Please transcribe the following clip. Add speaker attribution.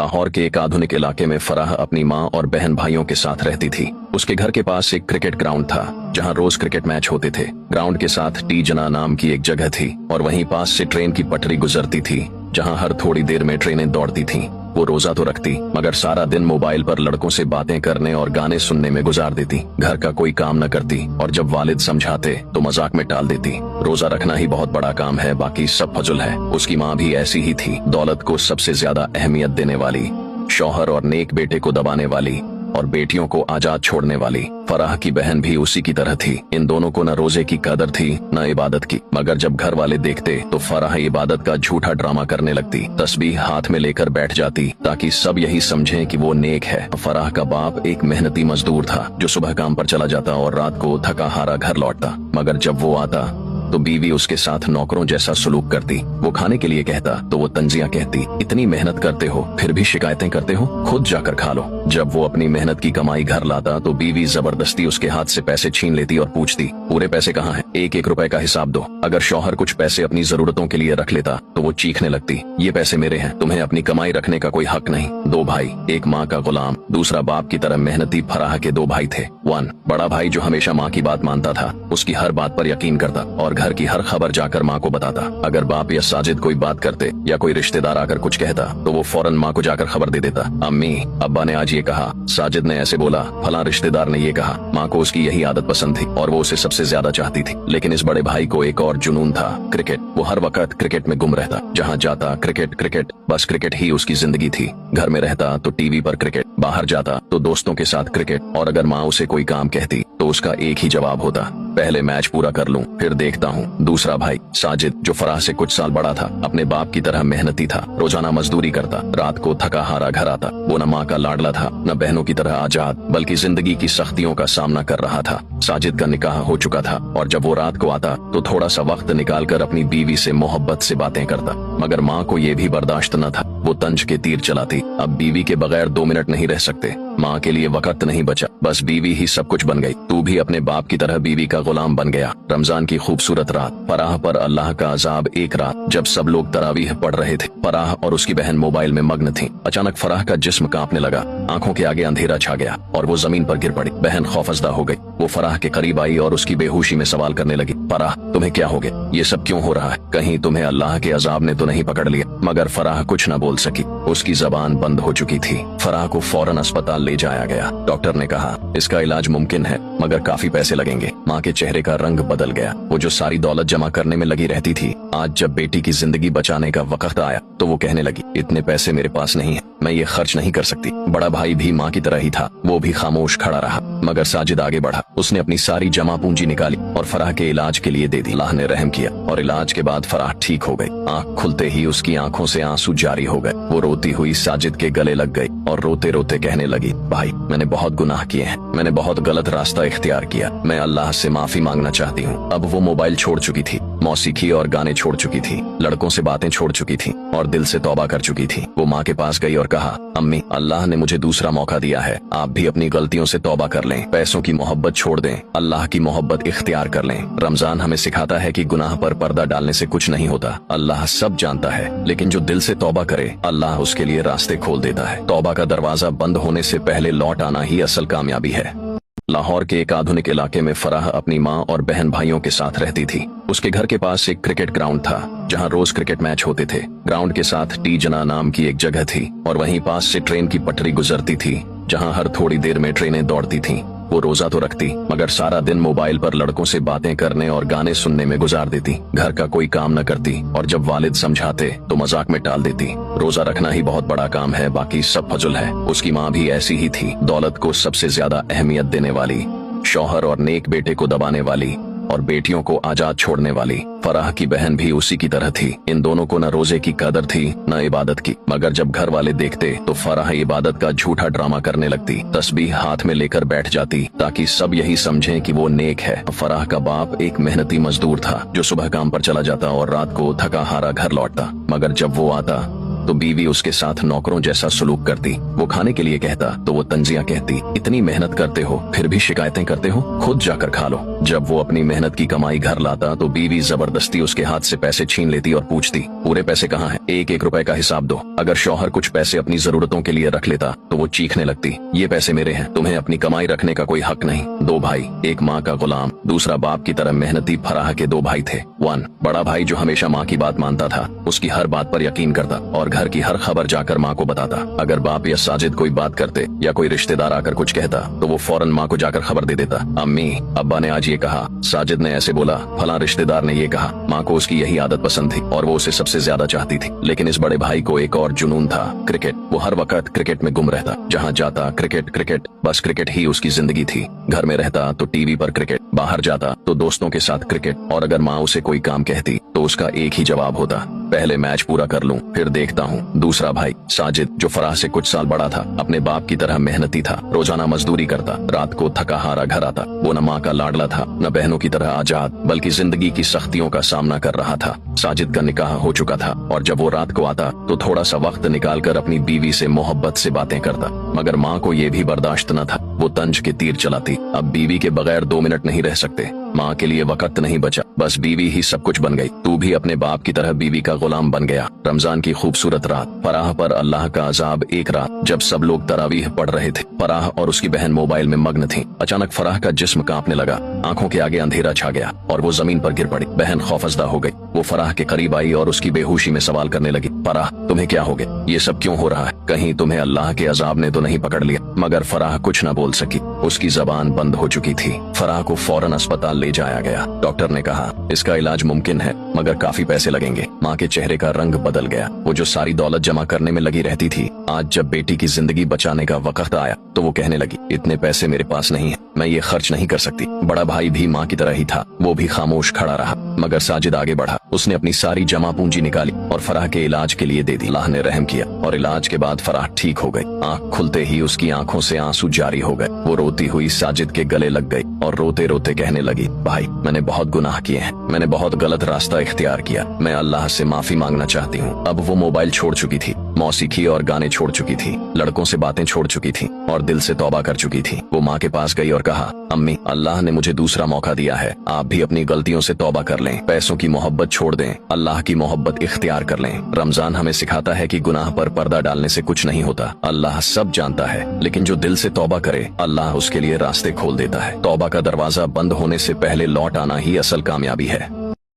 Speaker 1: लाहौर के एक आधुनिक इलाके में फराह अपनी माँ और बहन भाइयों के साथ रहती थी। उसके घर के पास एक क्रिकेट ग्राउंड था जहाँ रोज क्रिकेट मैच होते थे। ग्राउंड के साथ टी जना नाम की एक जगह थी और वहीं पास से ट्रेन की पटरी गुजरती थी जहाँ हर थोड़ी देर में ट्रेनें दौड़ती थीं। वो रोजा तो रखती मगर सारा दिन मोबाइल पर लड़कों से बातें करने और गाने सुनने में गुजार देती। घर का कोई काम न करती और जब वालिद समझाते तो मजाक में टाल देती। रोजा रखना ही बहुत बड़ा काम है, बाकी सब फजुल है। उसकी माँ भी ऐसी ही थी, दौलत को सबसे ज्यादा अहमियत देने वाली, शौहर और नेक बेटे को दबाने वाली और बेटियों को आजाद छोड़ने वाली। फराह की बहन भी उसी की तरह थी। इन दोनों को न रोजे की कदर थी न इबादत की, मगर जब घर वाले देखते तो फराह इबादत का झूठा ड्रामा करने लगती। तस्बीह हाथ में लेकर बैठ जाती ताकि सब यही समझें कि वो नेक है। फराह का बाप एक मेहनती मजदूर था जो सुबह काम पर चला जाता और रात को थका हारा घर लौटता, मगर जब वो आता तो बीवी उसके साथ नौकरों जैसा सलूक करती। वो खाने के लिए कहता तो वो तंजिया कहती, इतनी मेहनत करते हो फिर भी शिकायतें करते हो, खुद जाकर खा लो। जब वो अपनी मेहनत की कमाई घर लाता तो बीवी जबरदस्ती उसके हाथ से पैसे छीन लेती और पूछती, पूरे पैसे कहाँ हैं? एक एक रुपए का हिसाब दो। अगर शौहर कुछ पैसे अपनी जरूरतों के लिए रख लेता तो वो चीखने लगती, ये पैसे मेरे हैं, तुम्हें अपनी कमाई रखने का कोई हक नहीं। दो भाई, एक माँ का गुलाम, दूसरा बाप की तरह मेहनती। फराह के दो भाई थे। बड़ा भाई जो हमेशा माँ की बात मानता था, उसकी हर बात पर यकीन करता और घर की हर खबर जाकर माँ को बताता। अगर बाप या साजिद कोई बात करते या कोई रिश्तेदार आकर कुछ कहता तो वो फौरन माँ को जाकर खबर दे देता, अम्मी अब्बा ने आज ये कहा, साजिद ने ऐसे बोला, फलां रिश्तेदार ने ये कहा। माँ को उसकी यही आदत पसंद थी और वो उसे सबसे ज्यादा चाहती थी। लेकिन इस बड़े भाई को एक और जुनून था, क्रिकेट। वो हर वक्त क्रिकेट में गुम रहता, जहाँ जाता क्रिकेट क्रिकेट, बस क्रिकेट ही उसकी जिंदगी थी। घर में रहता तो टीवी पर क्रिकेट, बाहर जाता तो दोस्तों के साथ क्रिकेट, और अगर माँ उसे कोई काम कहती तो उसका एक ही जवाब होता, पहले मैच पूरा कर लूं फिर देखता हूँ। दूसरा भाई साजिद जो फराह से कुछ साल बड़ा था, अपने बाप की तरह मेहनती था। रोजाना मजदूरी करता, रात को थका हारा घर आता। वो न माँ का लाडला था न बहनों की तरह आजाद, बल्कि जिंदगी की सख्तियों का सामना कर रहा था। साजिद का निकाह हो चुका था और जब वो रात को आता तो थोड़ा सा वक्त निकालकर अपनी बीवी से मोहब्बत से बातें करता, मगर माँ को ये भी बर्दाश्त न था। वो तंज के तीर चलाती, अब बीवी के बगैर 2 मिनट नहीं रह सकते। माँ के लिए वक्त नहीं बचा, बस बीवी ही सब कुछ बन गई। तू भी अपने बाप की तरह बीवी का गुलाम बन गया। रमजान की खूबसूरत रात, फराह पर अल्लाह का अजाब। एक रात जब सब लोग तरावीह पढ़ रहे थे, फराह और उसकी बहन मोबाइल में मग्न थीं। अचानक फराह का जिस्म कांपने लगा, आंखों के आगे अंधेरा छा गया और वो जमीन पर गिर पड़ी। बहन खौफजदा हो गई। वो फराह के करीब आई और उसकी बेहोशी में सवाल करने लगी, फराह तुम्हें क्या हो गया? ये सब क्यों हो रहा है? कहीं तुम्हें अल्लाह के अजाब ने तो नहीं पकड़ लिया? मगर फराह कुछ न बोल सकी, उसकी जबान बंद हो चुकी थी। फराह को फौरन अस्पताल ले जाया गया। डॉक्टर ने कहा इसका इलाज मुमकिन है मगर काफी पैसे लगेंगे। माँ के चेहरे का रंग बदल गया। वो जो सारी दौलत जमा करने में लगी रहती थी, आज जब बेटी की जिंदगी बचाने का वक्त आया तो वो कहने लगी, इतने पैसे मेरे पास नहीं है, मैं ये खर्च नहीं कर सकती। बड़ा भाई भी माँ की तरह ही था, वो भी खामोश खड़ा रहा, मगर साजिद आगे बढ़ा। उसने अपनी सारी जमा पूंजी निकाली और फराह के इलाज के लिए दे दी। अल्लाह ने रहम किया और इलाज के बाद फराह ठीक हो गई। आँख खुलते ही उसकी आंखों से आंसू जारी हो गए। वो रोती हुई साजिद के गले लग गई और रोते रोते कहने लगी, भाई मैंने बहुत गुनाह किए हैं, मैंने बहुत गलत रास्ता इख्तियार किया, मैं अल्लाह से माफी मांगना चाहती हूँ। अब वो मोबाइल छोड़ चुकी थी, मौसीकी और गाने छोड़ चुकी थी, लड़कों से बातें छोड़ चुकी थी और दिल से तौबा कर चुकी थी। वो माँ के पास गई और कहा, अम्मी अल्लाह ने मुझे दूसरा मौका दिया है, आप भी अपनी गलतियों से तौबा कर लें, पैसों की मोहब्बत छोड़ दें, अल्लाह की मोहब्बत इख्तियार कर लें। रमजान हमें सिखाता है कि गुनाह पर पर्दा डालने से कुछ नहीं होता। अल्लाह सब जानता है, लेकिन जो दिल से तौबा करे अल्लाह उसके लिए रास्ते खोल देता है। तौबा का दरवाजा बंद होने से पहले लौट आना ही असल कामयाबी है। लाहौर के एक आधुनिक इलाके में फराह अपनी माँ और बहन भाइयों के साथ रहती थी। उसके घर के पास एक क्रिकेट ग्राउंड था जहाँ रोज क्रिकेट मैच होते थे। ग्राउंड के साथ टी जना नाम की एक जगह थी और वहीं पास से ट्रेन की पटरी गुजरती थी जहाँ हर थोड़ी देर में ट्रेनें दौड़ती थीं। वो रोजा तो रखती मगर सारा दिन मोबाइल पर लड़कों से बातें करने और गाने सुनने में गुजार देती। घर का कोई काम न करती और जब वालिद समझाते तो मजाक में टाल देती। रोजा रखना ही बहुत बड़ा काम है, बाकी सब फजुल है। उसकी माँ भी ऐसी ही थी, दौलत को सबसे ज्यादा अहमियत देने वाली, शौहर और नेक बेटे को दबाने वाली और बेटियों को आजाद छोड़ने वाली। फराह की बहन भी उसी की तरह थी। इन दोनों को न रोजे की कदर थी न इबादत की, मगर जब घर वाले देखते तो फराह इबादत का झूठा ड्रामा करने लगती। तस्बीह हाथ में लेकर बैठ जाती ताकि सब यही समझें कि वो नेक है। फराह का बाप एक मेहनती मजदूर था जो सुबह काम पर चला जाता और रात को थका हारा घर लौटता, मगर जब वो आता तो बीवी उसके साथ नौकरों जैसा सलूक करती। वो खाने के लिए कहता तो वो तंजियां कहती, इतनी मेहनत करते हो फिर भी शिकायतें करते हो, खुद जाकर खा लो। जब वो अपनी मेहनत की कमाई घर लाता तो बीवी जबरदस्ती उसके हाथ से पैसे छीन लेती और पूछती, पूरे पैसे कहाँ हैं? एक एक रुपए का हिसाब दो। अगर शौहर कुछ पैसे अपनी जरूरतों के लिए रख लेता तो वो चीखने लगती, ये पैसे मेरे हैं, तुम्हें अपनी कमाई रखने का कोई हक नहीं। दो भाई, एक माँ का गुलाम, दूसरा बाप की तरह मेहनती फराह के दो भाई थे। बड़ा भाई जो हमेशा माँ की बात मानता था, उसकी हर बात पर यकीन करता और घर की हर खबर जाकर माँ को बताता। अगर बाप या साजिद कोई बात करते या कोई रिश्तेदार आकर कुछ कहता तो वो फौरन माँ को जाकर खबर दे देता, अम्मी अब्बा ने आज ये कहा, साजिद ने ऐसे बोला, फलां रिश्तेदार ने ये कहा। माँ को उसकी यही आदत पसंद थी और वो उसे सबसे ज्यादा चाहती थी। लेकिन इस बड़े भाई को एक और जुनून था, क्रिकेट। वो हर वक्त क्रिकेट में गुम रहता, जहाँ जाता क्रिकेट क्रिकेट, बस क्रिकेट ही उसकी जिंदगी थी। घर में रहता तो टीवी पर क्रिकेट, बाहर जाता तो दोस्तों के साथ क्रिकेट, और अगर माँ उसे कोई काम कहती तो उसका एक ही जवाब होता, पहले मैच पूरा कर लूं फिर देखता हूँ। दूसरा भाई साजिद जो फराह से कुछ साल बड़ा था, अपने बाप की तरह मेहनती था, रोजाना मजदूरी करता, रात को थका हारा घर आता। वो न माँ का लाडला था न बहनों की तरह आजाद, बल्कि जिंदगी की सख्तियों का सामना कर रहा था। साजिद का निकाह हो चुका था और जब वो रात को आता तो थोड़ा सा वक्त निकालकर अपनी बीवी से मोहब्बत से बातें करता, मगर माँ को ये भी बर्दाश्त न था। वो तंज के तीर चलाती, अब बीवी के बगैर 2 मिनट नहीं रह सकते। माँ के लिए वक्त नहीं बचा, बस बीवी ही सब कुछ बन गई। तू भी अपने बाप की तरह बीवी का गुलाम बन गया। रमजान की खूबसूरत रात, फराह पर अल्लाह का अजाब। एक रात जब सब लोग तरावीह पढ़ रहे थे, फराह और उसकी बहन मोबाइल में मग्न थीं। अचानक फराह का जिस्म कांपने लगा, आंखों के आगे अंधेरा छा गया और वो जमीन पर गिर पड़ी। बहन खौफजदा हो गई। वो फराह के करीब आई और उसकी बेहोशी में सवाल करने लगी, फराह तुम्हें क्या हो गया? ये सब क्यों हो रहा है? कहीं तुम्हें अल्लाह के अजाब ने तो नहीं पकड़ लिया? मगर फराह कुछ न बोल सकी, उसकी जबान बंद हो चुकी थी। फराह को फौरन अस्पताल ले जाया गया। डॉक्टर ने कहा इसका इलाज मुमकिन है मगर काफी पैसे लगेंगे। माँ के चेहरे का रंग बदल गया। वो जो सारी दौलत जमा करने में लगी रहती थी, आज जब बेटी की जिंदगी बचाने का वक्त आया तो वो कहने लगी, इतने पैसे मेरे पास नहीं है, मैं ये खर्च नहीं कर सकती। बड़ा भाई भी माँ की तरह ही था, वो भी खामोश खड़ा रहा। मगर साजिद आगे बढ़ा, उसने अपनी सारी जमा पूंजी निकाली और फराह के इलाज के लिए दे दी। अल्लाह ने रहम किया और इलाज के बाद फराह ठीक हो गई। आंख खुलते ही उसकी आंखों से आंसू जारी हो गए। वो रोती हुई साजिद के गले लग गई और रोते रोते कहने लगी, भाई मैंने बहुत गुनाह किए हैं, मैंने बहुत गलत रास्ता इख्तियार किया, मैं अल्लाह से माफी मांगना चाहती हूँ। अब वो मोबाइल छोड़ चुकी थी, मौसीकी और गाने छोड़ चुकी थी, लड़कों से बातें छोड़ चुकी थी और दिल से तौबा कर चुकी थी। वो माँ के पास गई और कहा, अम्मी अल्लाह ने मुझे दूसरा मौका दिया है, आप भी अपनी गलतियों से तौबा कर लें, पैसों की मोहब्बत छोड़ दें, अल्लाह की मोहब्बत इख्तियार कर लें। रमजान हमें सिखाता है कि गुनाह पर पर्दा डालने से कुछ नहीं होता। अल्लाह सब जानता है, लेकिन जो दिल से तौबा करे अल्लाह उसके लिए रास्ते खोल देता है। तौबा का दरवाजा बंद होने से पहले लौट आना ही असल कामयाबी है।